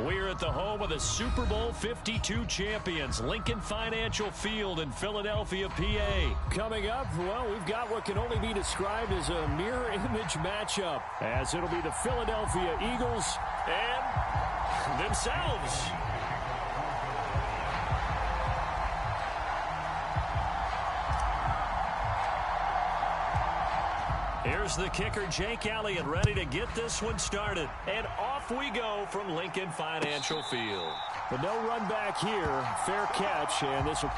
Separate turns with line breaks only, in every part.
We're at the home of the Super Bowl 52 champions, Lincoln Financial Field in Philadelphia, PA. Coming up, well, we've got what can only be described as a mirror image matchup, as it'll be the Philadelphia Eagles and themselves. Here's the kicker, Jake Elliott, ready to get this one started. And off we go from Lincoln Financial Field. But no run back here. Fair catch, and this will...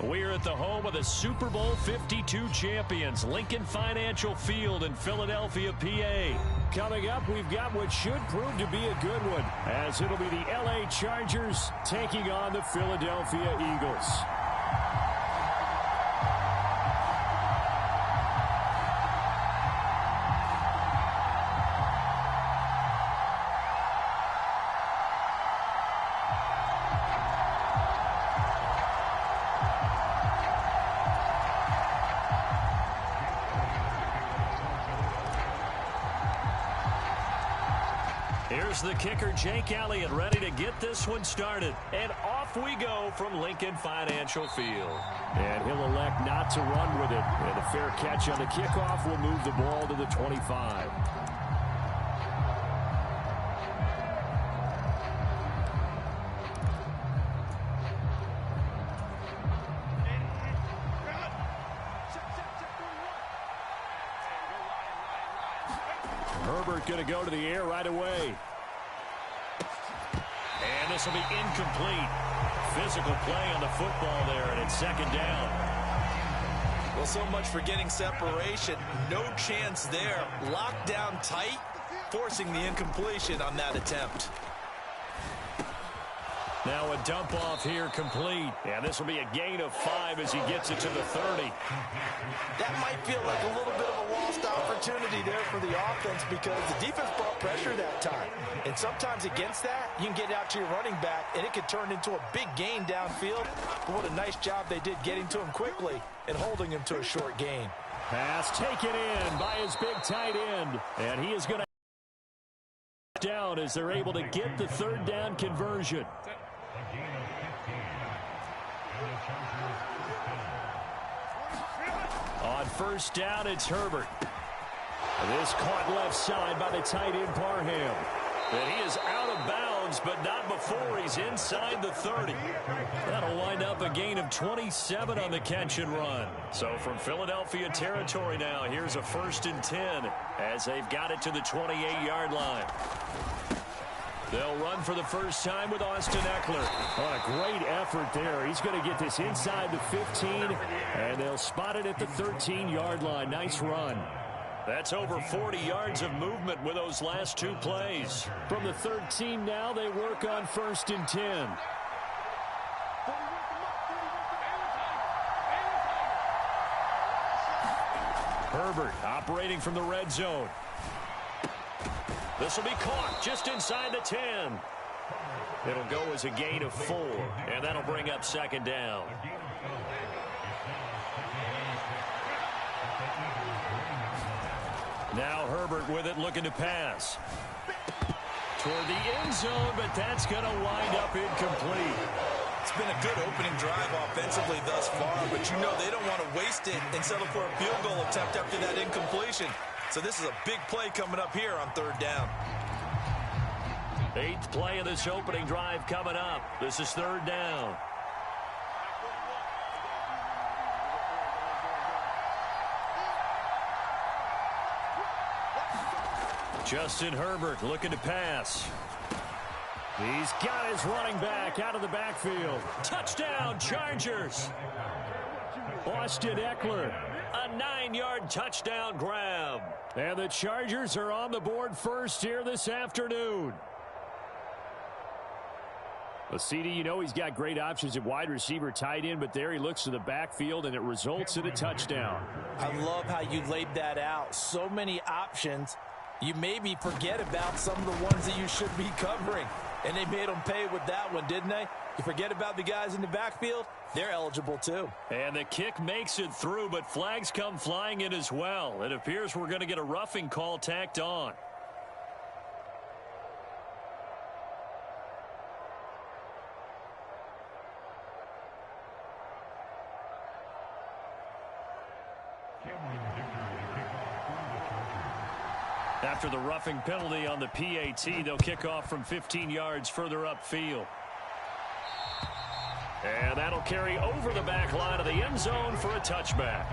We're at the home of the Super Bowl 52 champions, Lincoln Financial Field in Philadelphia, PA. Coming up, we've got what should prove to be a good one, as it'll be the LA Chargers taking on the Philadelphia Eagles. Here's the kicker, Jake Elliott, ready to get this one started. And off we go from Lincoln Financial Field. And he'll elect not to run with it. And a fair catch on the kickoff will move the ball to the 25. Herbert going to go to the air right away. And this will be incomplete. Physical play on the football there, and it's second down.
Well, so much for getting separation. No chance there. Locked down tight, forcing the incompletion on that attempt.
Now a dump off here complete. And this will be a gain of 5 as he gets it to the 30.
That might feel like a little bit of a lost opportunity there for the offense because the defense brought pressure that time. And sometimes against that, you can get out to your running back, and it could turn into a big gain downfield. But what a nice job they did getting to him quickly and holding him to a short gain.
Pass taken in by his big tight end. And he is going to down as they're able to get the third down conversion. On first down, it's Herbert. This caught left side by the tight end, Parham. And he is out of bounds, but not before he's inside the 30. That'll wind up a gain of 27 on the catch and run. So from Philadelphia territory now, here's a 1st and 10 as they've got it to the 28-yard line. They'll run for the first time with Austin Ekeler. Oh, a great effort there. He's going to get this inside the 15, and they'll spot it at the 13-yard line. Nice run. That's over 40 yards of movement with those last 2 plays. From the 13 now, they work on 1st and 10. Herbert operating from the red zone. This will be caught just inside the 10. It'll go as a gain of 4, and that'll bring up second down. Now Herbert with it, looking to pass. Toward the end zone, but that's going to wind up incomplete.
It's been a good opening drive offensively thus far, but you know they don't want to waste it and settle for a field goal attempt after that incompletion. So this is a big play coming up here on 3rd down.
8th play of this opening drive coming up. This is 3rd down. Justin Herbert looking to pass. He's got his running back out of the backfield. Touchdown, Chargers. Austin Ekeler, a 9-yard touchdown grab. And the Chargers are on the board first here this afternoon. Well, CD, you know he's got great options at wide receiver, tight end, but there he looks to the backfield, and it results in a touchdown.
I love how you laid that out. So many options. You maybe forget about some of the ones that you should be covering. And they made them pay with that one, didn't they? You forget about the guys in the backfield, they're eligible too.
And the kick makes it through, but flags come flying in as well. It appears we're going to get a roughing call tacked on. After the roughing penalty on the PAT, they'll kick off from 15 yards further upfield. And that'll carry over the back line of the end zone for a touchback.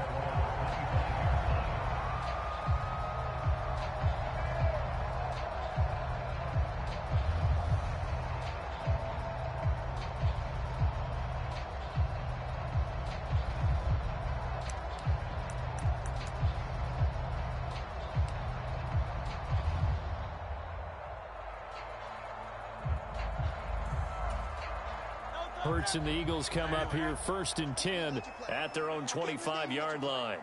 Hurts and the Eagles come up here 1st and 10 at their own 25-yard line.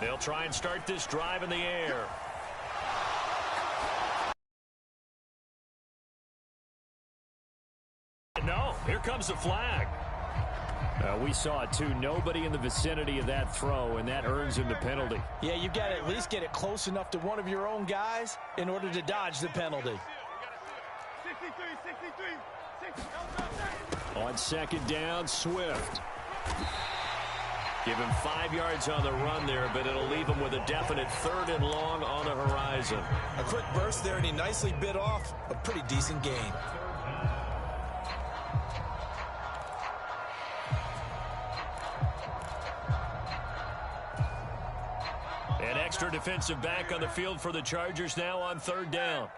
They'll try and start this drive in the air. No, here comes the flag. We saw it too. Nobody in the vicinity of that throw, and that earns him the penalty.
Yeah, you've got to at least get it close enough to one of your own guys in order to dodge the penalty.
On 2nd down, Swift. Give him 5 yards on the run there, but it'll leave him with a definite 3rd and long on the horizon.
A quick burst there, and he nicely bit off a pretty decent gain.
An extra defensive back on the field for the Chargers now on 3rd down.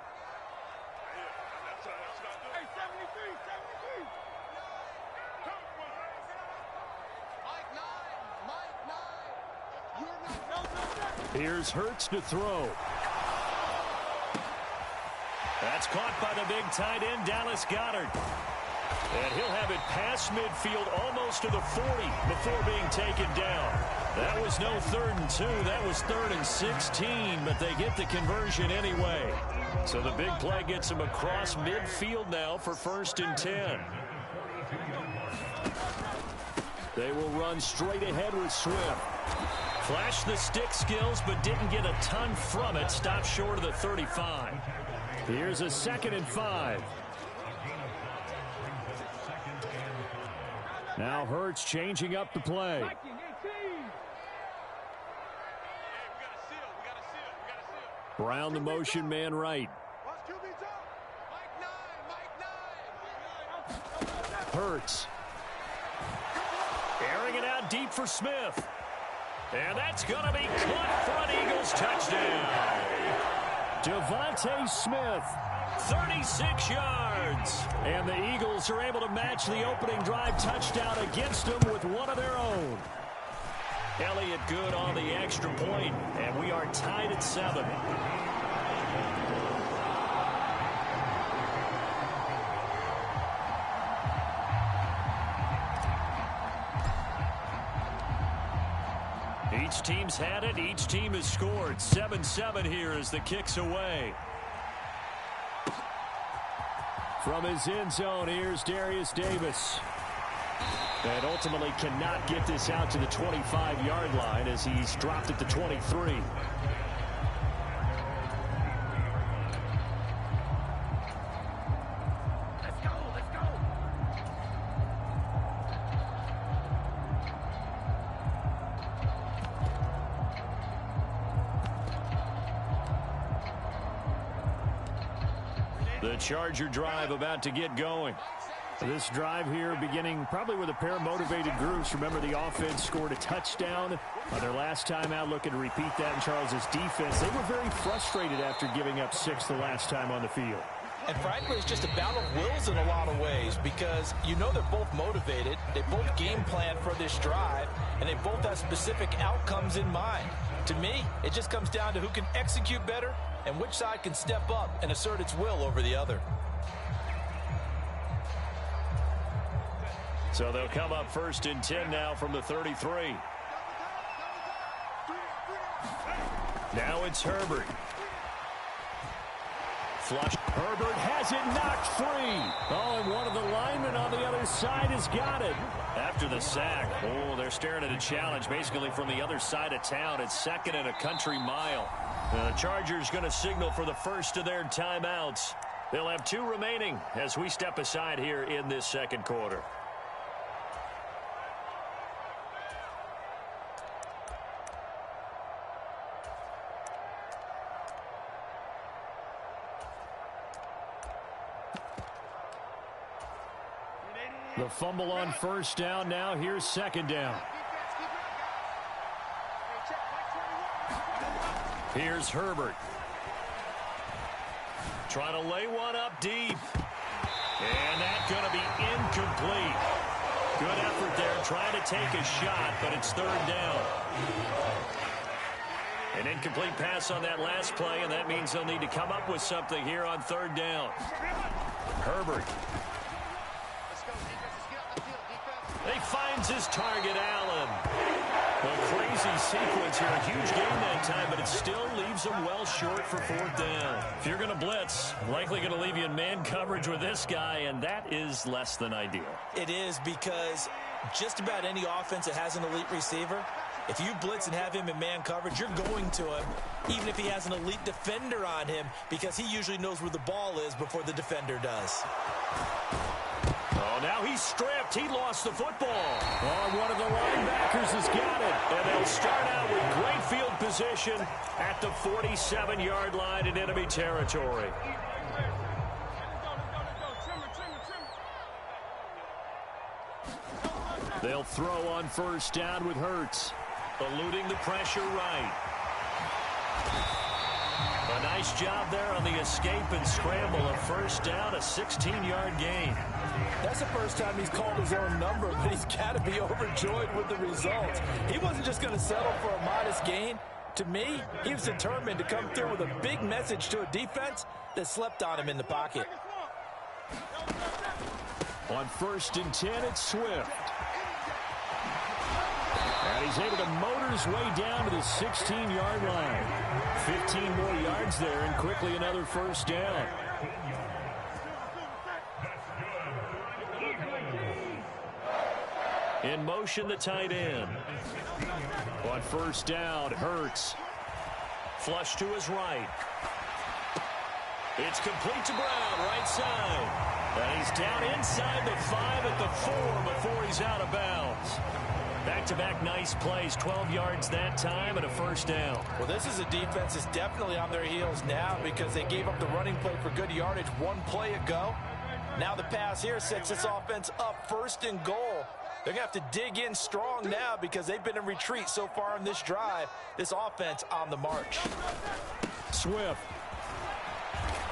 Here's Hurts to throw. That's caught by the big tight end, Dallas Goedert. And he'll have it past midfield almost to the 40 before being taken down. That was no 3rd and 2. That was 3rd and 16, but they get the conversion anyway. So the big play gets them across midfield now for 1st and 10. They will run straight ahead with Swift. Flashed the stick skills, but didn't get a ton from it. Stopped short of the 35. Here's a 2nd and 5. Now Hurts changing up the play. Brown the motion man right. Hurts. Airing it out deep for Smith. And that's going to be caught for an Eagles touchdown. Devontae Smith, 36 yards. And the Eagles are able to match the opening drive touchdown against them with one of their own. Elliott good on the extra point, and we are tied at 7. Each team's had it. Each team has scored. 7-7 here as the kick's away. From his end zone, here's Darius Davis. And ultimately cannot get this out to the 25-yard line as he's dropped at the 23. The Charger drive about to get going. This drive here beginning probably with a pair of motivated groups. Remember, the offense scored a touchdown on their last time out, looking to repeat that in Charles's defense. They were very frustrated after giving up 6 the last time on the field.
And frankly, it's just a battle of wills in a lot of ways because you know they're both motivated. They both game plan for this drive, and they both have specific outcomes in mind. To me, it just comes down to who can execute better and which side can step up and assert its will over the other.
So they'll come up 1st and 10 now from the 33. Now it's Herbert. Flush. Herbert has it knocked free. Oh, and one of the linemen on the other side has got it. After the sack, oh, they're staring at a challenge basically from the other side of town. It's 2nd and a country mile. The Chargers going to signal for the first of their timeouts. They'll have 2 remaining as we step aside here in this second quarter. The fumble on 1st down. Now here's 2nd down. Here's Herbert. Trying to lay one up deep. And that's going to be incomplete. Good effort there trying to take a shot, but it's 3rd down. An incomplete pass on that last play, and that means they'll need to come up with something here on third down. Herbert. He finds his target, Allen. A crazy sequence here. A huge gain that time, but it still leaves him well short for fourth down. If you're going to blitz, likely going to leave you in man coverage with this guy, and that is less than ideal.
It is, because just about any offense that has an elite receiver, if you blitz and have him in man coverage, you're going to him, even if he has an elite defender on him, because he usually knows where the ball is before the defender does.
Oh, now he's stripped. He lost the football. Oh, one of the linebackers has got it. And they'll start out with great field position at the 47-yard line in enemy territory. They'll throw on first down with Hurts, eluding the pressure right. A nice job there on the escape and scramble. A first down, a 16-yard gain.
That's the first time he's called his own number, but he's got to be overjoyed with the results. He wasn't just going to settle for a modest gain. To me, he was determined to come through with a big message to a defense that slept on him in the pocket.
On 1st and 10, it's Swift. And he's able to motor his way down to the 16-yard line. 15 more yards there, and quickly another first down. In motion, the tight end. On first down, Hurts. Flush to his right. It's complete to Brown, right side. And he's down inside the 5 at the 4 before he's out of bounds. Back-to-back nice plays, 12 yards that time and a first down.
Well, this is a defense that's definitely on their heels now because they gave up the running play for good yardage one play ago. Now the pass here sets this offense up 1st and goal. They're going to have to dig in strong now because they've been in retreat so far in this drive. This offense on the march.
Swift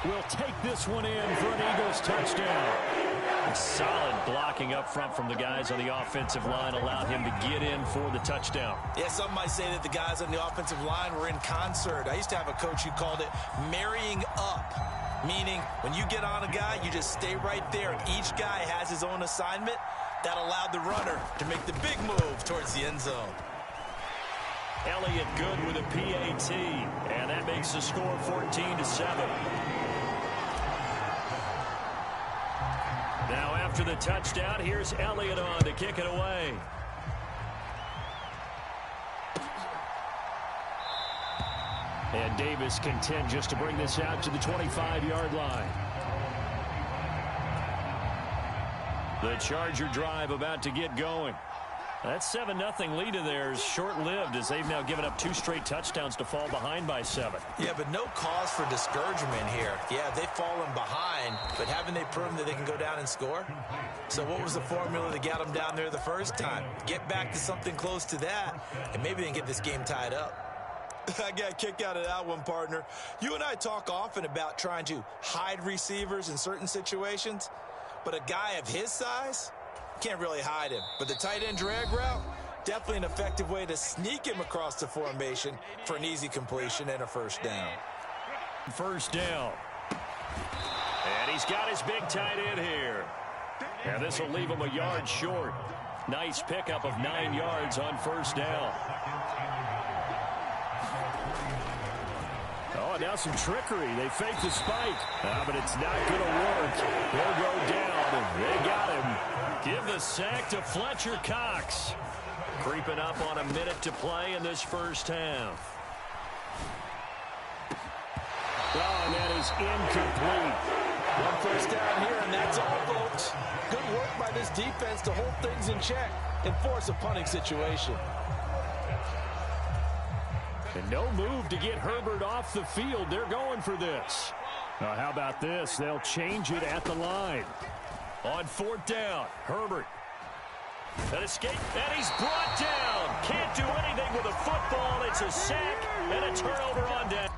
will take this one in for an Eagles touchdown. Solid blocking up front from the guys on the offensive line allowed him to get in for the touchdown.
Yeah, some might say that the guys on the offensive line were in concert. I used to have a coach who called it marrying up, meaning when you get on a guy, you just stay right there, and each guy has his own assignment. That allowed the runner to make the big move towards the end zone.
Elliott good with a PAT, and that makes the score 14-7. Now after the touchdown, here's Elliott on to kick it away. And Davis content just to bring this out to the 25-yard line. The Charger drive about to get going. That 7-0 lead of theirs short-lived as they've now given up 2 straight touchdowns to fall behind by 7.
Yeah, but no cause for discouragement here. Yeah, they've fallen behind, but haven't they proven that they can go down and score? So what was the formula that got them down there the first time? Get back to something close to that, and maybe they can get this game tied up. I got a kick out of that one, partner. You and I talk often about trying to hide receivers in certain situations, but a guy of his size can't really hide him. But the tight end drag route, definitely an effective way to sneak him across the formation for an easy completion and a first down.
First down. And he's got his big tight end here. And this will leave him a yard short. Nice pickup of 9 yards on first down. Oh, now some trickery. They fake the spike. But it's not going to work. He'll go down. They got him. Give the sack to Fletcher Cox. Creeping up on a minute to play in this first half. Oh, and that is incomplete.
One first down here, and that's all, folks. Good work by this defense to hold things in check and force a punting situation.
And no move to get Herbert off the field. They're going for this. How about this? They'll change it at the line. On 4th down, Herbert. An escape, and he's brought down. Can't do anything with a football. It's a sack and a turnover on down.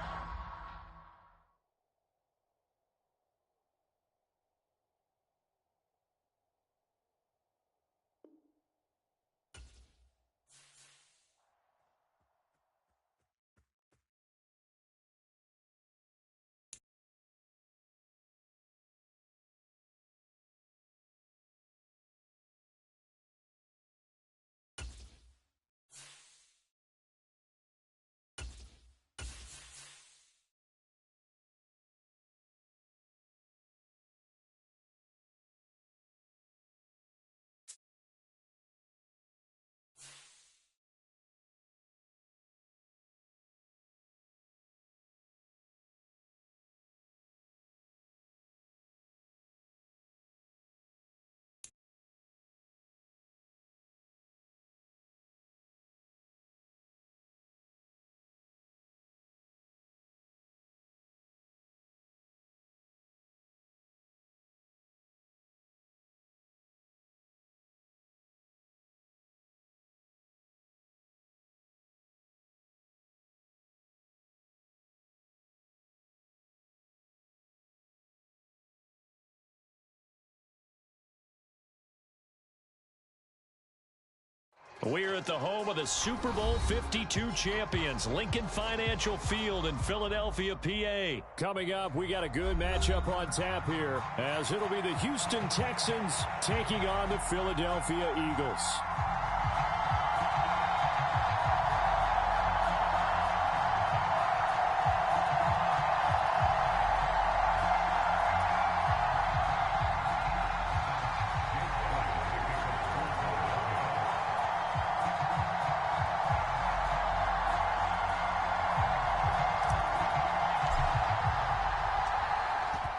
We're at the home of the Super Bowl 52 champions, Lincoln Financial Field in Philadelphia, PA. Coming up, we got a good matchup on tap here, as it'll be the Houston Texans taking on the Philadelphia Eagles.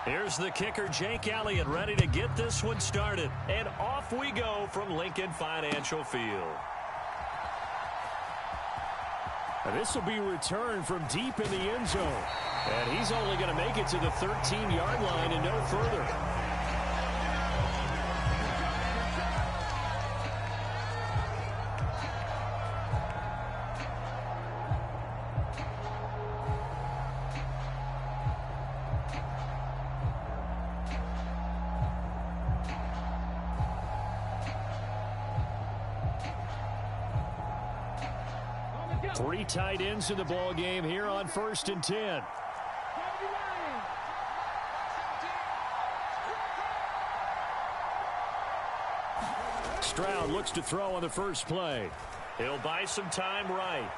Here's the kicker, Jake Elliott, ready to get this one started. And off we go from Lincoln Financial Field. This will be returned from deep in the end zone. And he's only going to make it to the 13-yard line and no further. Three tight ends in the ball game here on 1st and 10. Stroud looks to throw on the first play. He'll buy some time right.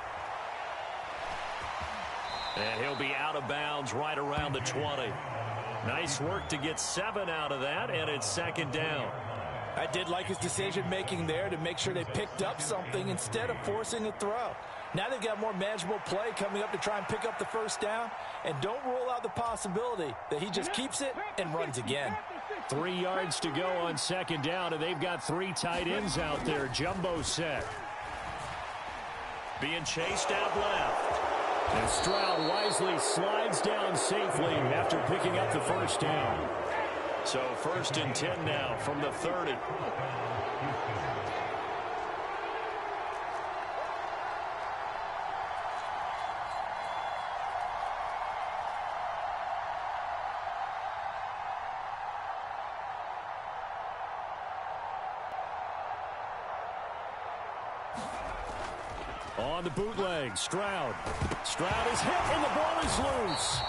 And he'll be out of bounds right around the 20. Nice work to get 7 out of that, and it's 2nd down.
I did like his decision-making there to make sure they picked up something instead of forcing a throw. Now they've got more manageable play coming up to try and pick up the first down. And don't rule out the possibility that he just keeps it and runs again.
3 yards to go on 2nd down, and they've got 3 tight ends out there. Jumbo set. Being chased out left. And Stroud wisely slides down safely after picking up the first down. So 1st and 10 now from the 30. On the bootleg, Stroud. Stroud is hit, and the ball is loose.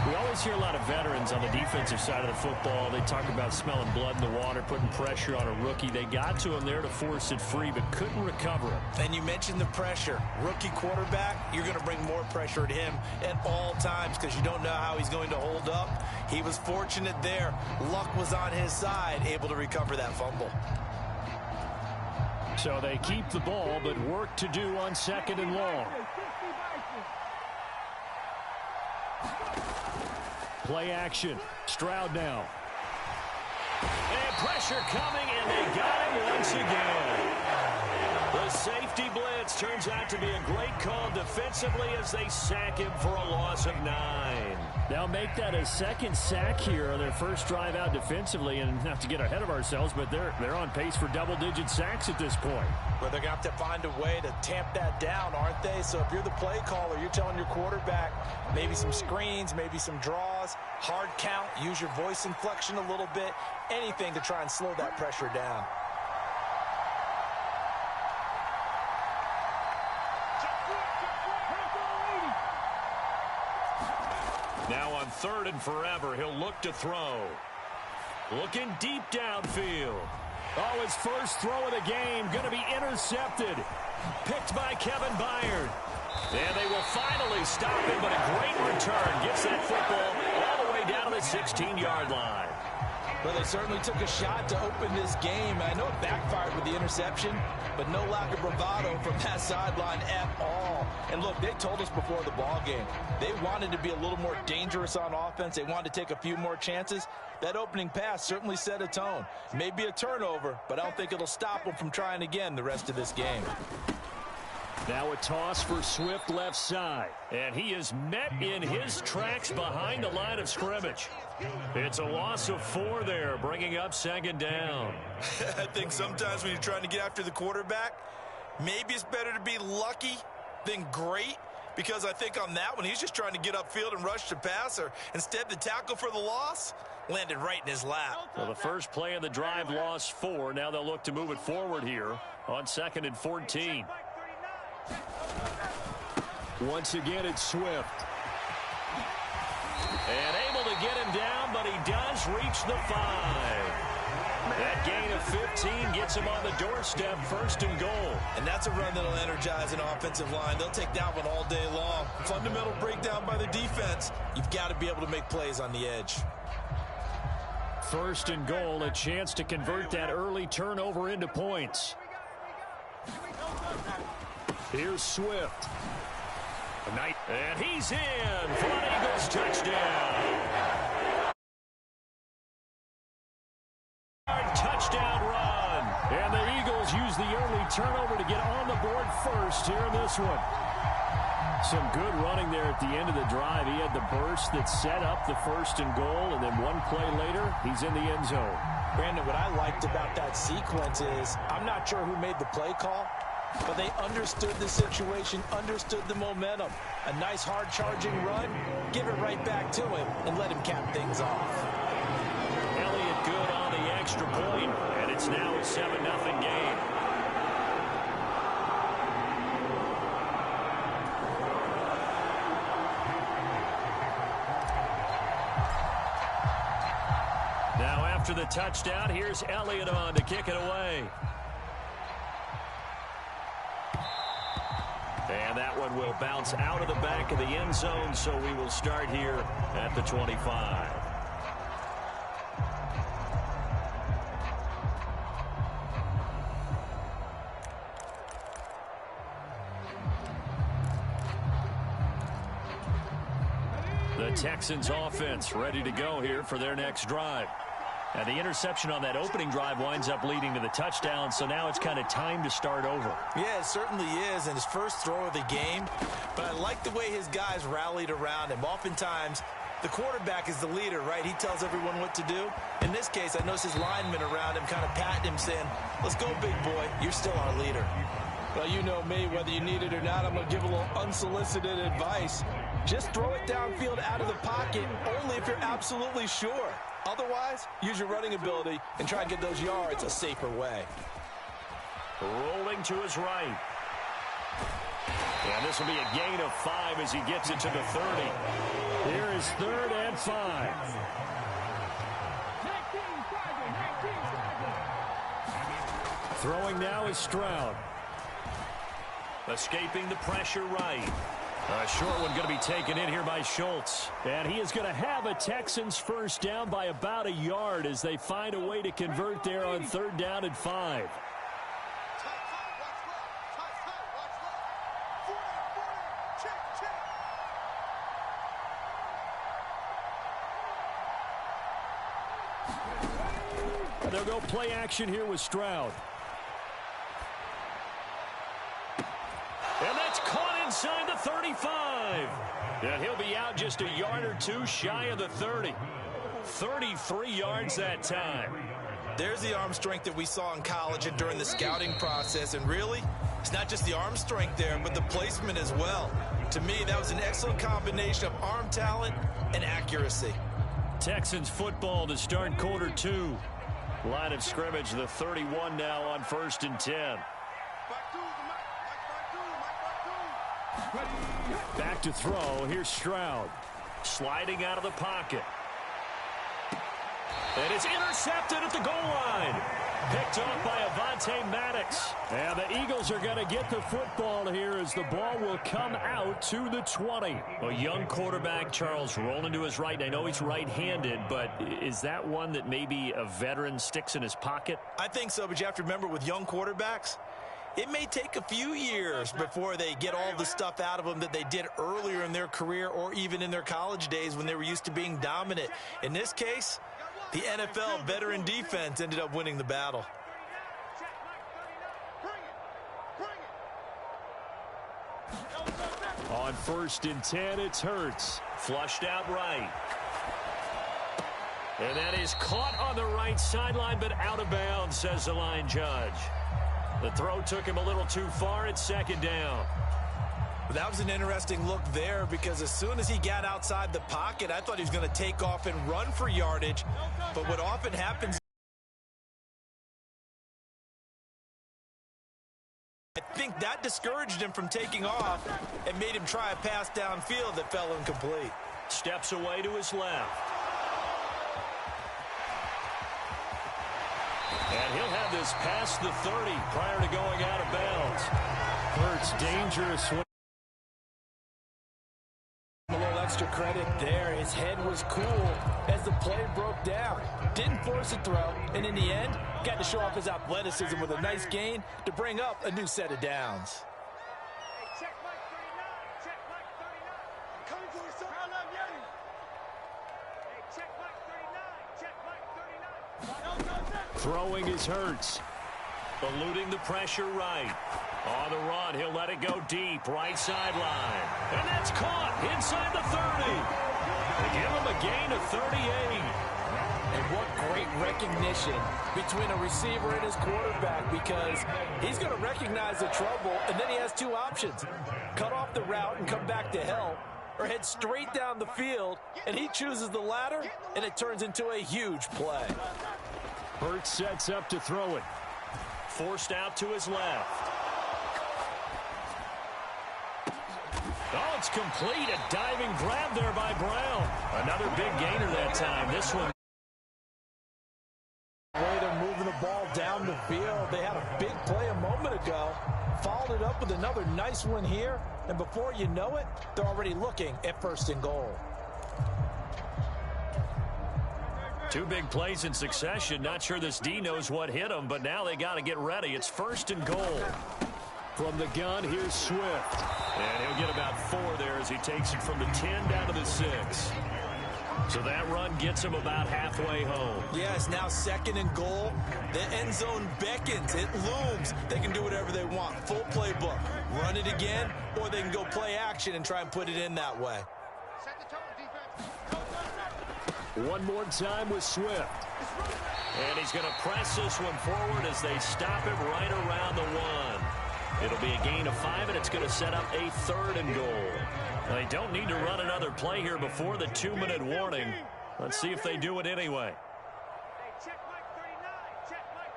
We always hear a lot of veterans on the defensive side of the football. They talk about smelling blood in the water, putting pressure on a rookie. They got to him there to force it free, but couldn't recover it.
And you mentioned the pressure. Rookie quarterback, you're going to bring more pressure at him at all times because you don't know how he's going to hold up. He was fortunate there. Luck was on his side, able to recover that fumble.
So they keep the ball, but work to do on 2nd and long. Play action. Stroud now. And pressure coming, and they got him once again. The safety blitz turns out to be a great call defensively as they sack him for a loss of 9. Now make that a 2nd sack here on their first drive out defensively, and not to get ahead of ourselves, but they're on pace for double-digit sacks at this point.
But they're going to have to find a way to tamp that down, aren't they? So if you're the play caller, you're telling your quarterback maybe some screens, maybe some draws, hard count, use your voice inflection a little bit, anything to try and slow that pressure down.
Now on 3rd and forever, he'll look to throw. Looking deep downfield. Oh, his first throw of the game going to be intercepted. Picked by Kevin Byard. And they will finally stop him, but a great return. Gets that football all the way down to the 16-yard line.
Well, they certainly took a shot to open this game. I know it backfired with the interception, but no lack of bravado from that sideline at all. And look, they told us before the ball game, they wanted to be a little more dangerous on offense. They wanted to take a few more chances. That opening pass certainly set a tone. Maybe a turnover, but I don't think it'll stop them from trying again the rest of this game.
Now a toss for Swift left side. And he is met in his tracks behind the line of scrimmage. It's a loss of 4 there, bringing up 2nd down.
I think sometimes when you're trying to get after the quarterback, maybe it's better to be lucky than great. because I think on that one, he's just trying to get upfield and rush the passer. Instead, the tackle for the loss landed right in his lap.
Well, the first play of the drive lost 4. Now they'll look to move it forward here on 2nd and 14. Once again, it's Swift. And able to get him down, but he does reach the 5. That gain of 15 gets him on the doorstep, 1st and goal.
And that's a run that'll energize an offensive line. They'll take that one all day long. Fundamental breakdown by the defense. You've got to be able to make plays on the edge.
1st and goal, a chance to convert that early turnover into points. Here's Swift. And he's in for an Eagles touchdown. Touchdown run. And the Eagles use the early turnover to get on the board first here in this one. Some good running there at the end of the drive. He had the burst that set up the 1st and goal, and then one play later, he's in the end zone.
Brandon, what I liked about that sequence is I'm not sure who made the play call, but they understood the situation, understood the momentum. A nice hard-charging run, give it right back to him, and let him cap things off.
Elliott good on the extra point, and it's now a 7-0 game. Now after the touchdown, here's Elliott on to kick it away. And that one will bounce out of the back of the end zone, so we will start here at the 25. The Texans offense ready to go here for their next drive. And the interception on that opening drive winds up leading to the touchdown, so now it's kind of time to start over.
Yeah, it certainly is, and his first throw of the game. But I like the way his guys rallied around him. Oftentimes, the quarterback is the leader, right? He tells everyone what to do. In this case, I noticed his linemen around him kind of patting him, saying, let's go, big boy. You're still our leader. Well, you know me, whether you need it or not, I'm going to give a little unsolicited advice. Just throw it downfield out of the pocket, only if you're absolutely sure. Otherwise, use your running ability and try and get those yards a safer way.
Rolling to his right. And this will be a gain of 5 as he gets it to the 30. Here is 3rd and 5. Throwing now is Stroud. Escaping the pressure right. A short one going to be taken in here by Schultz. And he is going to have a Texans first down by about a yard as they find a way to convert there on 3rd down and 5. They'll go play action here with Stroud. And that's caught inside the 35. And he'll be out just a yard or two shy of the 30. 33 yards that time.
There's the arm strength that we saw in college and during the scouting process. And really, it's not just the arm strength there, but the placement as well. To me, that was an excellent combination of arm talent and accuracy.
Texans football to start quarter 2. Line of scrimmage, the 31 now on 1st and 10. Back to throw. Here's Stroud. Sliding out of the pocket. And it's intercepted at the goal line. Picked off by Avonte Maddox. And the Eagles are going to get the football here as the ball will come out to the 20. A young quarterback, Charles, rolling to his right. I know he's right-handed, but is that one that maybe a veteran sticks in his pocket?
I think so, but you have to remember with young quarterbacks, it may take a few years before they get all the stuff out of them that they did earlier in their career or even in their college days when they were used to being dominant. In this case, the NFL veteran defense ended up winning the battle.
On 1st and 10, it's Hurts. Flushed out right. And that is caught on the right sideline, but out of bounds, says the line judge. The throw took him a little too far. It's 2nd down.
That was an interesting look there because as soon as he got outside the pocket, I thought he was going to take off and run for yardage. But what often happens, I think that discouraged him from taking off and made him try a pass downfield that fell incomplete.
Steps away to his left. And he'll have this past the 30 prior to going out of bounds. Hurts dangerous.
A little extra credit there. His head was cool as the play broke down. Didn't force a throw, and in the end, got to show off his athleticism with a nice gain to bring up a new set of downs.
Check Mike 39. Check Mike 39. Coming to his son. Hey, check Mike 39. Check Mike 39.
Throwing is Hurts. Eluding the pressure right. On the run, he'll let it go deep, right sideline. And that's caught inside the 30. They give him a gain of 38.
And what great recognition between a receiver and his quarterback, because he's going to recognize the trouble, and then he has two options. Cut off the route and come back to help, or head straight down the field, and he chooses the latter, and it turns into a huge play.
Hurts sets up to throw it. Forced out to his left. Oh, it's complete. A diving grab there by Brown. Another big gainer that time. This one.
Way to moving the ball down the field. They had a big play a moment ago. Followed it up with another nice one here. And before you know it, they're already looking at 1st and goal.
Two big plays in succession. Not sure this D knows what hit him, but now they got to get ready. It's 1st and goal. From the gun, here's Swift. And he'll get about 4 there as he takes it from the 10 down to the 6. So that run gets him about halfway home.
Yeah, it's now 2nd and goal. The end zone beckons. It looms. They can do whatever they want. Full playbook. Run it again, or they can go play action and try and put it in that way.
One more time with Swift. And he's going to press this one forward as they stop him right around the 1. It'll be a gain of 5, and it's going to set up a 3rd and goal. They don't need to run another play here before the 2-minute warning. Let's see if they do it anyway.
Hey, check Mike 39. Check Mike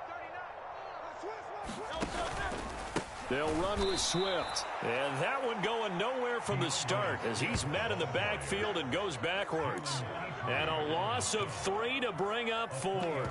39.
They'll run with Swift. And that one going nowhere from the start as he's met in the backfield and goes backwards. And a loss of 3 to bring up 4.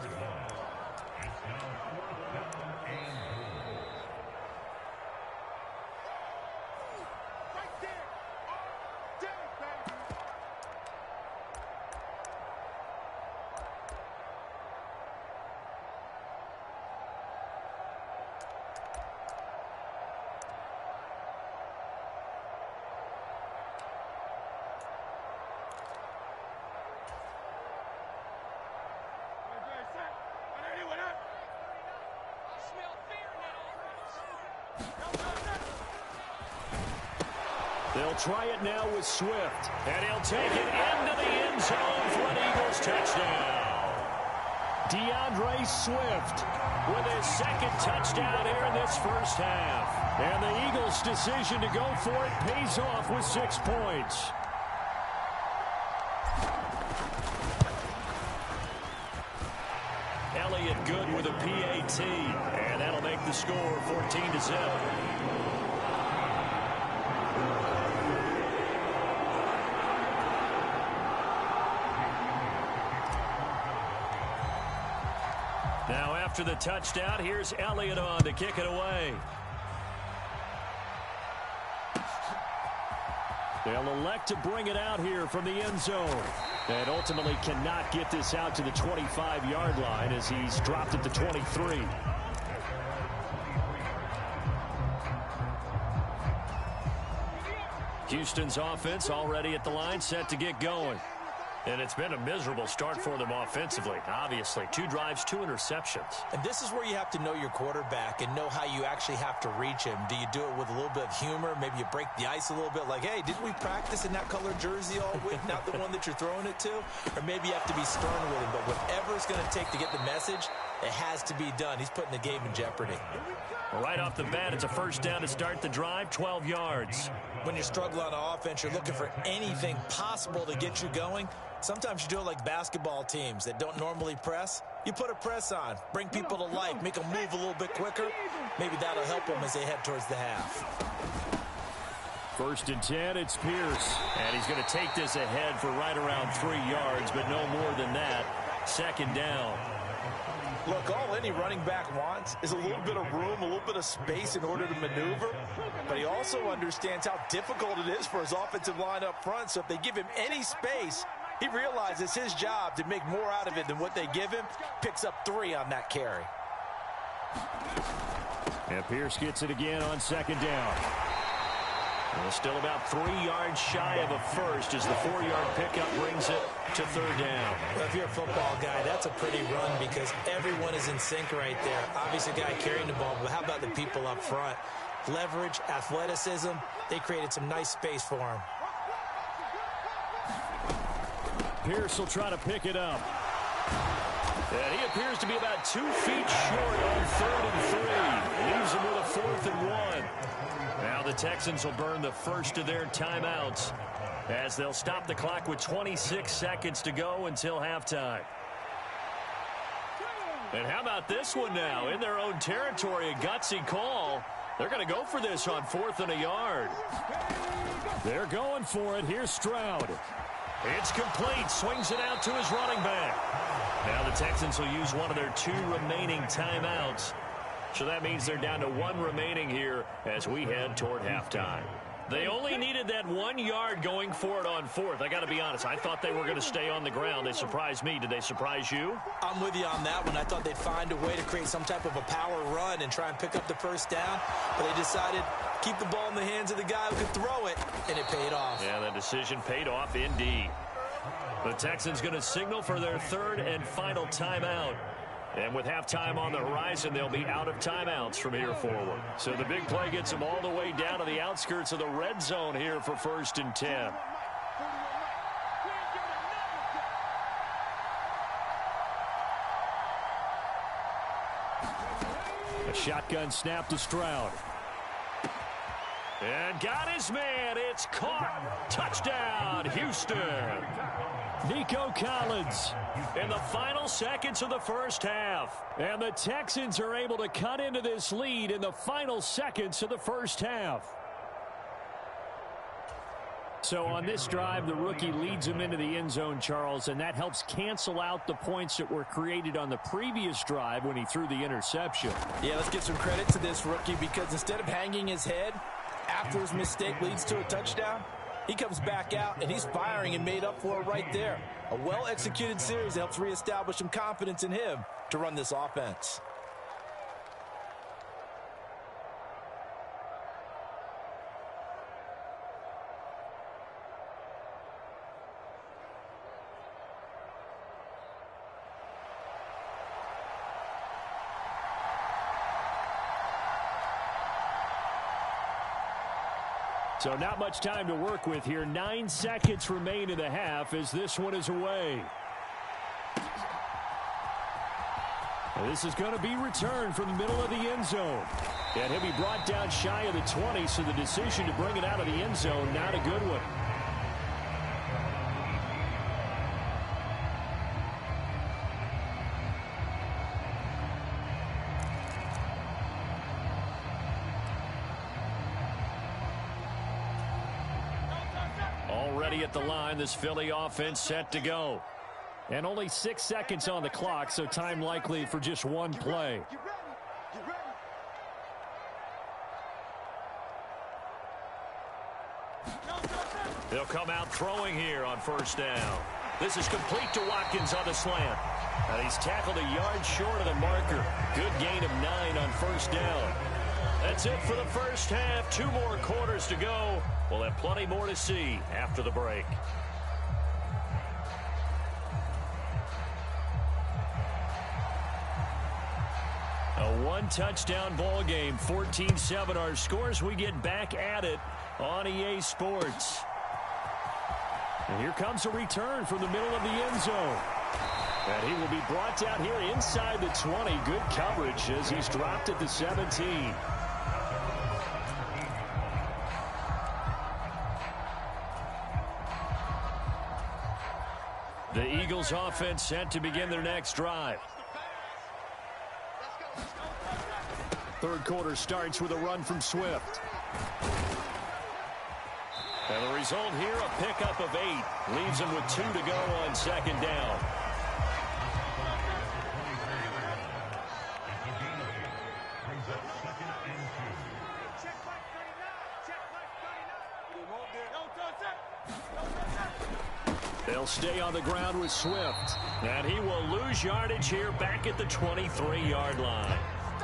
They'll try it now with Swift. And he'll take it into the end zone for an Eagles touchdown. DeAndre Swift with his 2nd touchdown here in this first half. And the Eagles' decision to go for it pays off with 6 points. Elliott good with a PAT. And that'll make the score 14-0. Now after the touchdown, here's Elliott on to kick it away. They'll elect to bring it out here from the end zone. And ultimately cannot get this out to the 25-yard line as he's dropped at the 23. Houston's offense already at the line, set to get going. And it's been a miserable start for them offensively. Obviously, 2 drives, 2 interceptions.
And this is where you have to know your quarterback and know how you actually have to reach him. Do you do it with a little bit of humor? Maybe you break the ice a little bit like, hey, didn't we practice in that color jersey all week? Not the one that you're throwing it to? Or maybe you have to be stern with him. But whatever it's going to take to get the message, It has to be done. He's putting the game in jeopardy.
Right off the bat, it's a first down to start the drive, 12 yards.
When you struggle on offense, you're looking for anything possible to get you going. Sometimes you do it like basketball teams that don't normally press. You put a press on, bring people to life, make them move a little bit quicker. Maybe that'll help them as they head towards the half.
1st and 10, it's Pierce. And he's going to take this ahead for right around 3 yards, but no more than that. 2nd down.
Look, all any running back wants is a little bit of room, a little bit of space in order to maneuver. But he also understands how difficult it is for his offensive line up front. So if they give him any space, he realizes it's his job to make more out of it than what they give him. Picks up 3 on that carry.
And Pierce gets it again on 2nd down. Well, still about 3 yards shy of a first as the 4-yard pickup brings it to 3rd down.
Well, if you're a football guy, that's a pretty run because everyone is in sync right there. Obviously, the guy carrying the ball, but how about the people up front? Leverage, athleticism, they created some nice space for him.
Pierce will try to pick it up. And he appears to be about 2 feet short on 3rd and 3. Leaves him with a 4th and 1. Now the Texans will burn the first of their timeouts as they'll stop the clock with 26 seconds to go until halftime. And how about this one now? In their own territory, a gutsy call. They're going to go for this on 4th and a yard. They're going for it. Here's Stroud. It's complete. Swings it out to his running back. Now the Texans will use one of their 2 remaining timeouts. So that means they're down to 1 remaining here as we head toward halftime. They only needed that 1 yard going for it on 4th. I got to be honest, I thought they were going to stay on the ground. They surprised me. Did they surprise you?
I'm with you on that one. I thought they'd find a way to create some type of a power run and try and pick up the first down. But they decided keep the ball in the hands of the guy who could throw it, and it paid off.
Yeah, that decision paid off indeed. The Texans going to signal for their 3rd and final timeout. And with halftime on the horizon, they'll be out of timeouts from here forward. So the big play gets them all the way down to the outskirts of the red zone here for 1st and 10. A shotgun snap to Stroud. And got his man. It's caught. Touchdown, Houston. Nico Collins in the final seconds of the first half. And the Texans are able to cut into this lead in the final seconds of the first half. So on this drive, the rookie leads him into the end zone, Charles, and that helps cancel out the points that were created on the previous drive when he threw the interception.
Yeah, let's give some credit to this rookie because instead of hanging his head after his mistake leads to a touchdown, he comes back out and he's firing and made up for it right there. A well-executed series that helps reestablish some confidence in him to run this offense.
So not much time to work with here. 9 seconds remain in the half as this one is away. And this is going to be returned from the middle of the end zone. And he'll be brought down shy of the 20, so the decision to bring it out of the end zone, not a good one. Already at the line, this Philly offense set to go. And only 6 seconds on the clock, so time likely for just one play. They'll come out throwing here on 1st down. This is complete to Watkins on the slant. And he's tackled a yard short of the marker. Good gain of 9 on 1st down. That's it for the first half. 2 more quarters to go. We'll have plenty more to see after the break. A 1-touchdown ball game, 14-7 our scores. We get back at it on EA Sports. And here comes a return from the middle of the end zone. And he will be brought down here inside the 20. Good coverage as he's dropped at the 17. The Eagles offense set to begin their next drive. Third quarter starts with a run from Swift. And the result here, a pickup of 8. Leaves him with 2 to go on second down. They'll stay on the ground with Swift. And he will lose yardage here back at the 23-yard line.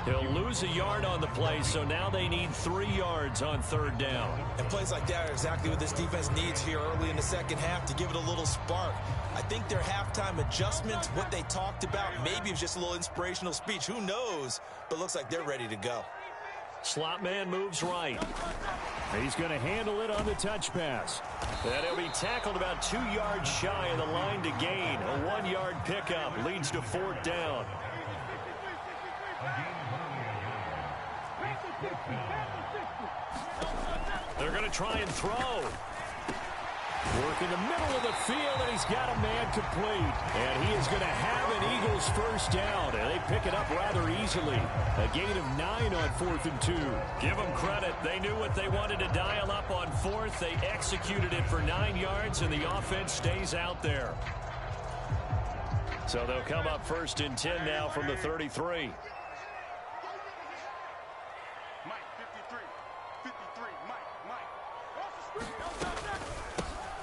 He'll lose a yard on the play, so now they need 3 yards on third down.
And plays like that are exactly what this defense needs here early in the second half to give it a little spark. I think their halftime adjustments, what they talked about, maybe it was just a little inspirational speech. Who knows? But looks like they're ready to go.
Slot man moves right. He's going to handle it on the touch pass. And he'll be tackled about 2 yards shy of the line to gain. A 1-yard pickup leads to fourth down. They're going to try and throw. Work in the middle of the field, and he's got a man complete. And he is going to have an Eagles first down, and they pick it up rather easily. A gain of 9 on 4th and 2. Give them credit. They knew what they wanted to dial up on 4th. They executed it for 9 yards, and the offense stays out there. So they'll come up 1st and 10 now from the 33.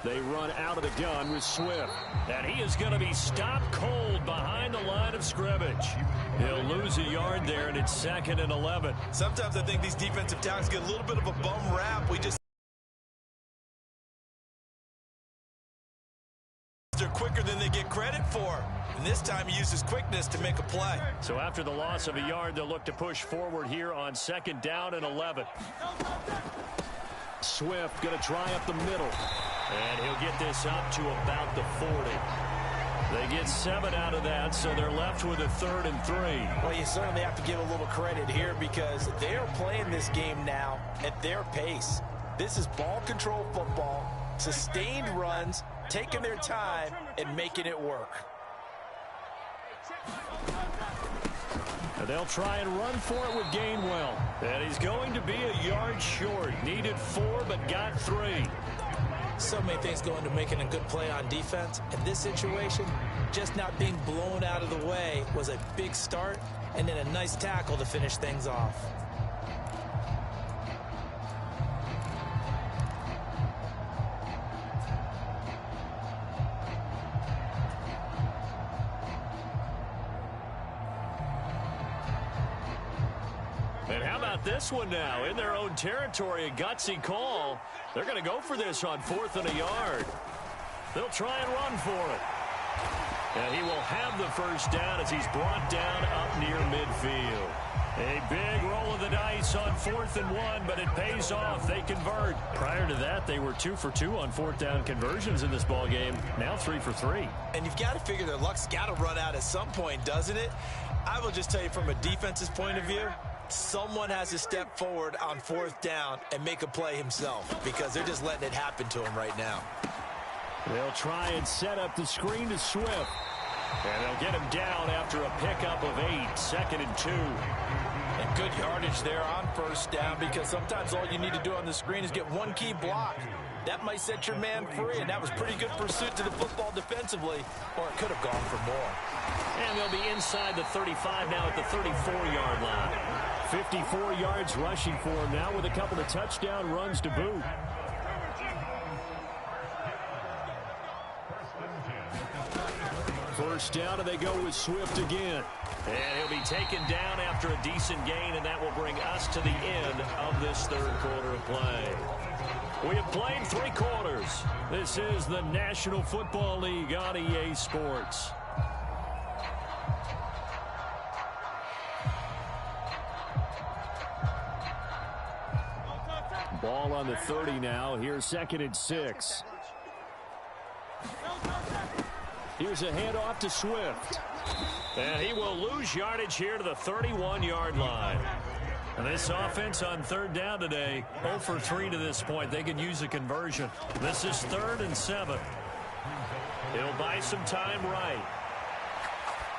They run out of the gun with Swift. And he is going to be stopped cold behind the line of scrimmage. He'll lose a yard there, and it's 2nd and 11.
Sometimes I think these defensive tackles get a little bit of a bum rap. They're quicker than they get credit for. And this time he uses quickness to make a play.
So after the loss of a yard, they'll look to push forward here on 2nd down and 11. Swift going to try up the middle. And he'll get this up to about the 40. They get 7 out of that, so they're left with a 3rd and 3.
Well, you certainly have to give a little credit here because they are playing this game now at their pace. This is ball control football, sustained runs, taking their time, and making it work.
And they'll try and run for it with Gainwell. And he's going to be a yard short. Needed 4, but got 3.
So many things go into making a good play on defense. In this situation, just not being blown out of the way was a big start, and then a nice tackle to finish things off.
And how about this one now? In their own territory, a gutsy call. They're going to go for this on 4th and a yard. They'll try and run for it. And he will have the first down as he's brought down up near midfield. A big roll of the dice on 4th and 1, but it pays off. They convert. Prior to that, they were 2 for 2 on 4th down conversions in this ball game. Now 3 for 3.
And you've got to figure their luck's got to run out at some point, doesn't it? I will just tell you from a defense's point of view, someone has to step forward on 4th down and make a play himself because they're just letting it happen to him right now.
They'll try and set up the screen to Swift. And they'll get him down after a pickup of 8, 2nd and 2.
And good yardage there on 1st down because sometimes all you need to do on the screen is get one key block. That might set your man free, and that was pretty good pursuit to the football defensively, or it could have gone for more.
And they'll be inside the 35 now at the 34-yard line. 54 yards rushing for him now with a couple of touchdown runs to boot. First down, and they go with Swift again. And he'll be taken down after a decent gain, and that will bring us to the end of this 3rd quarter of play. We have played 3 quarters. This is the National Football League on EA Sports. Ball on the 30 now. Here's 2nd and 6. Here's a handoff to Swift. And he will lose yardage here to the 31-yard line. And this offense on third down today, 0 for 3 to this point. They could use a conversion. This is 3rd and 7. He'll buy some time right.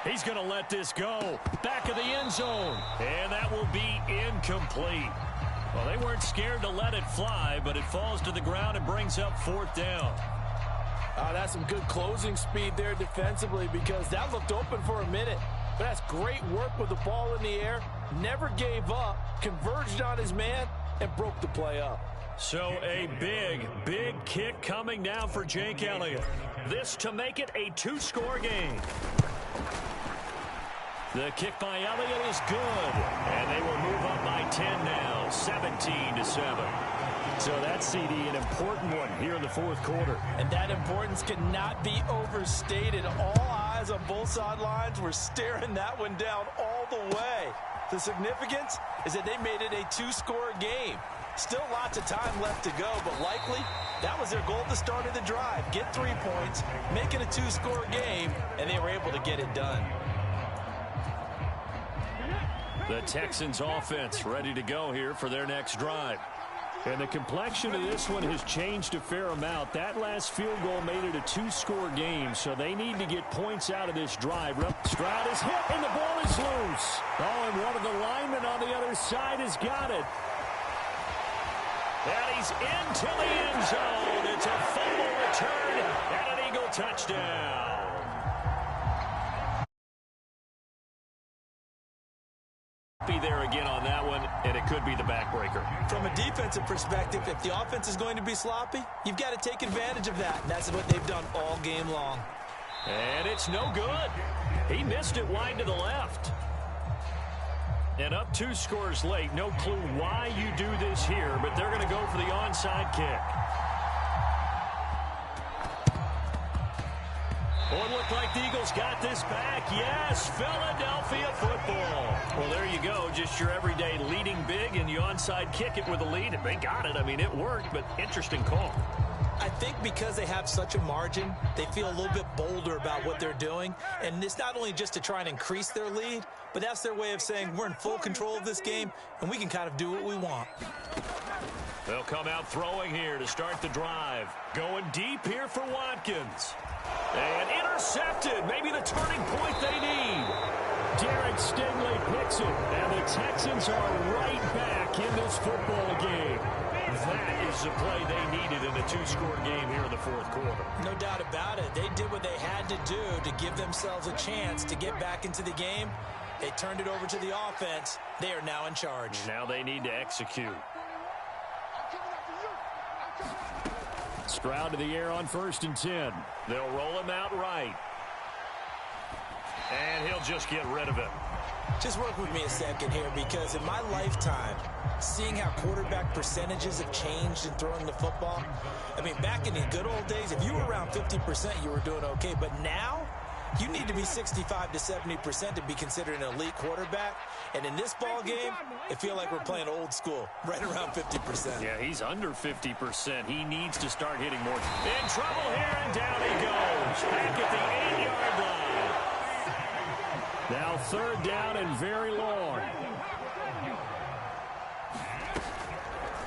He's going to let this go. Back of the end zone. And that will be incomplete. Well, they weren't scared to let it fly, but it falls to the ground and brings up 4th down.
That's some good closing speed there defensively because that looked open for a minute. But that's great work with the ball in the air. Never gave up, converged on his man, and broke the play up.
So a big, big kick coming now for Jake Elliott. This to make it a 2-score game. The kick by Elliott is good. And they will move up by 10 now, 17-7. So that's, CD, an important one here in the 4th quarter.
And that importance cannot be overstated. All eyes on both sidelines were staring that one down all the way. The significance is that they made it a 2-score game. Still lots of time left to go, but likely that was their goal at the start of the drive. Get 3 points, make it a 2-score game, and they were able to get it done.
The Texans offense ready to go here for their next drive. And the complexion of this one has changed a fair amount. That last field goal made it a 2-score game, so they need to get points out of this drive. Stroud is hit, and the ball is loose. Oh, and one of the linemen on the other side has got it. And he's into the end zone. It's a fumble return and an Eagle touchdown. Be there again on that one, and it could be the backbreaker.
From a defensive perspective, if the offense is going to be sloppy, you've got to take advantage of that. And that's what they've done all game long.
And it's no good. He missed it wide to the left. And up 2 scores late. No clue why you do this here, but they're going to go for the onside kick. Oh, it looked like the Eagles got this back. Yes, Philadelphia football. Well, there you go. Just your everyday leading big, and you onside kick it with a lead, and they got it. I mean, it worked, but interesting call.
I think because they have such a margin, they feel a little bit bolder about what they're doing. And it's not only just to try and increase their lead, but that's their way of saying we're in full control of this game, and we can kind of do what we want.
They'll come out throwing here to start the drive. Going deep here for Watkins. And intercepted. Maybe the turning point they need. Derek Stingley picks it. And the Texans are right back in this football game. That is the play they needed in a 2-score game here in the 4th quarter.
No doubt about it. They did what they had to do to give themselves a chance to get back into the game. They turned it over to the offense. They are now in charge.
Now they need to execute. Stroud to the air on 1st and 10. They'll roll him out right. And he'll just get rid of it.
Just work with me a second here, because in my lifetime, seeing how quarterback percentages have changed in throwing the football, I mean, back in the good old days, if you were around 50%, you were doing okay. But now, you need to be 65 to 70% to be considered an elite quarterback. And in this ball game, it feels like we're playing old school, right around 50%.
Yeah, he's under 50%. He needs to start hitting more. In trouble here, and down he goes. Back at the 8-yard line. Now 3rd down and very long.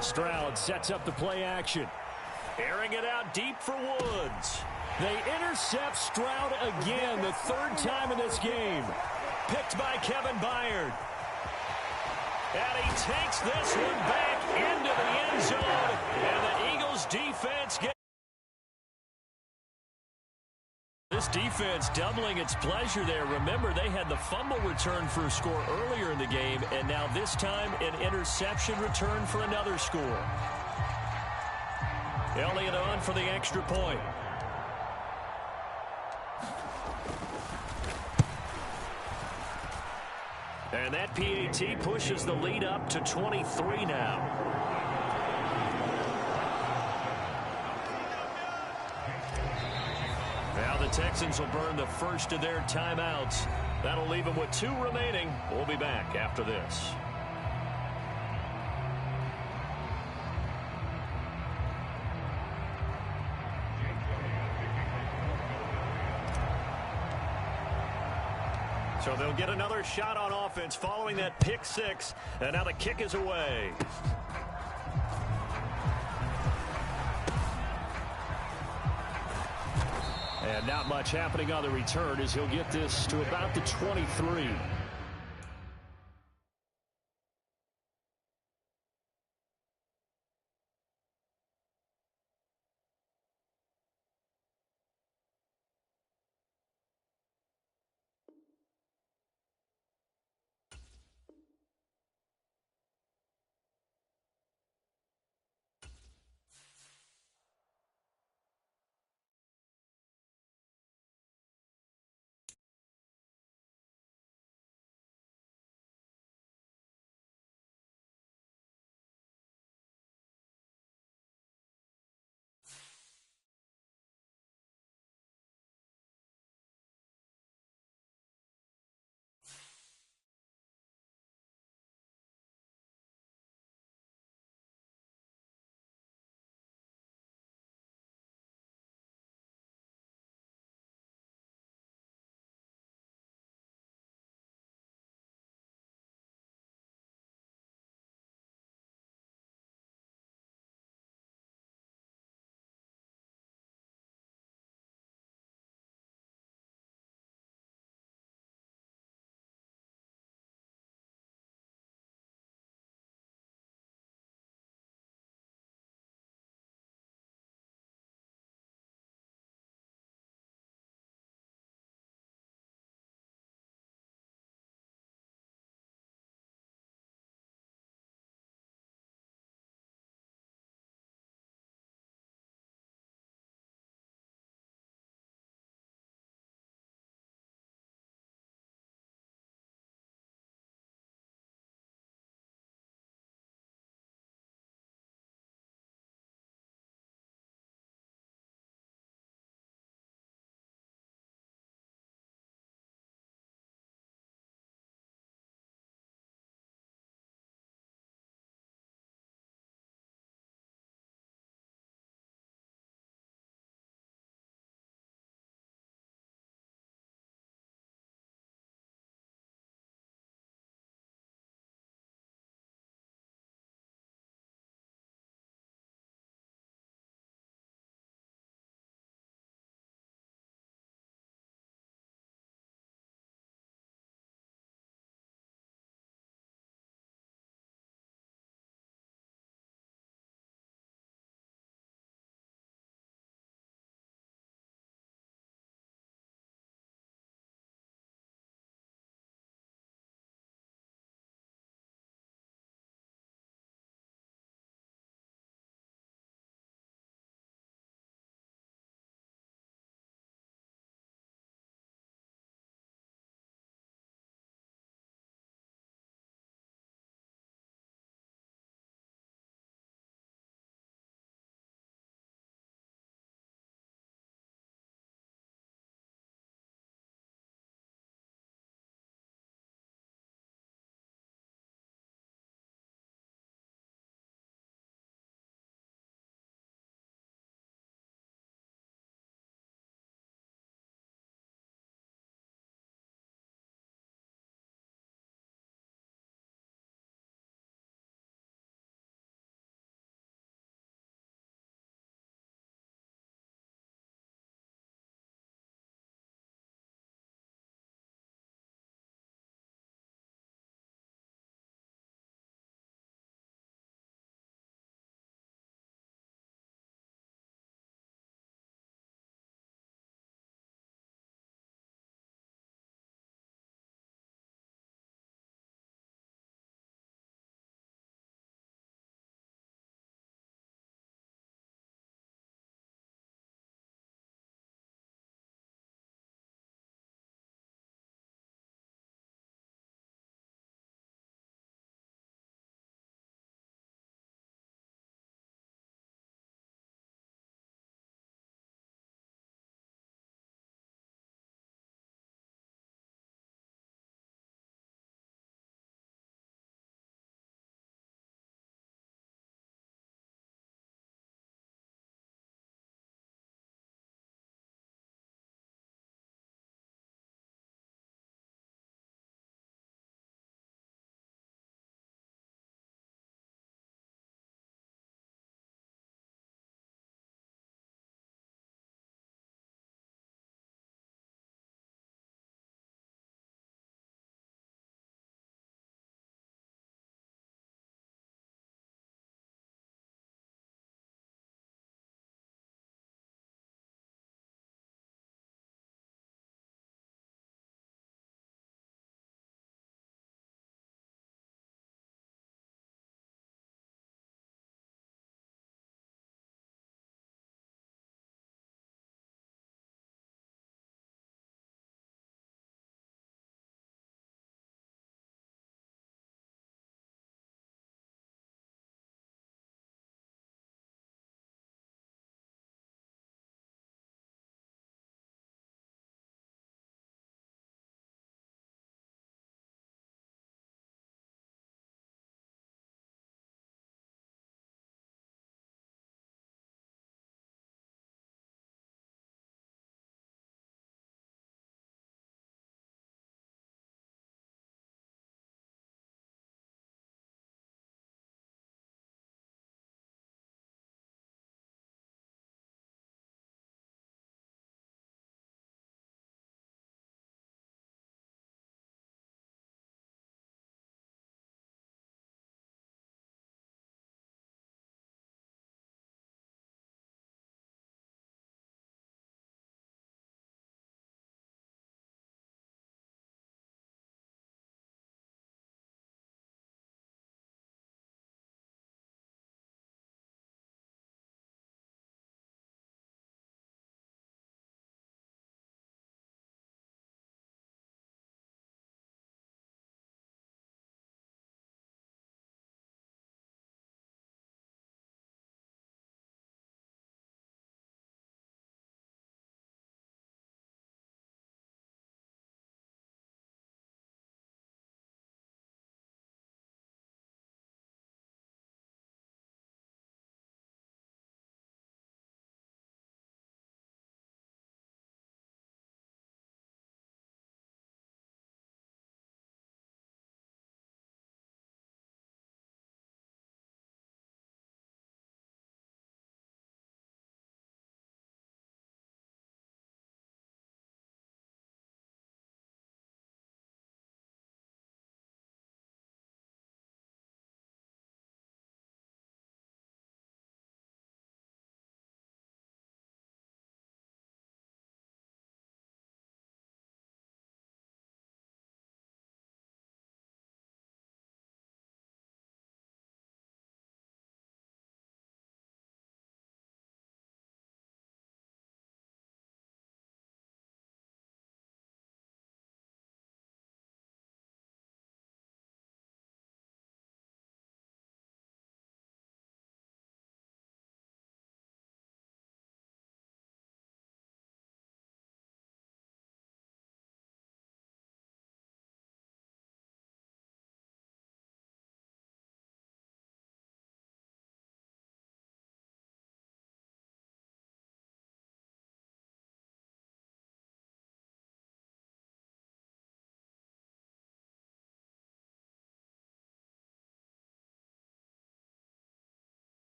Stroud sets up the play action. Airing it out deep for Woods. They intercept Stroud again, the 3rd time in this game. Picked by Kevin Byard. And he takes this one back into the end zone. And the Eagles defense gets... This defense doubling its pleasure there. Remember, they had the fumble return for a score earlier in the game, and now this time an interception return for another score. Elliott on for the extra point. And that PAT pushes the lead up to 23 now. Now the Texans will burn the first of their timeouts. That'll leave them with 2 remaining. We'll be back after this. So they'll get another shot on offense following that pick six. And now the kick is away. And not much happening on the return as he'll get this to about the 23.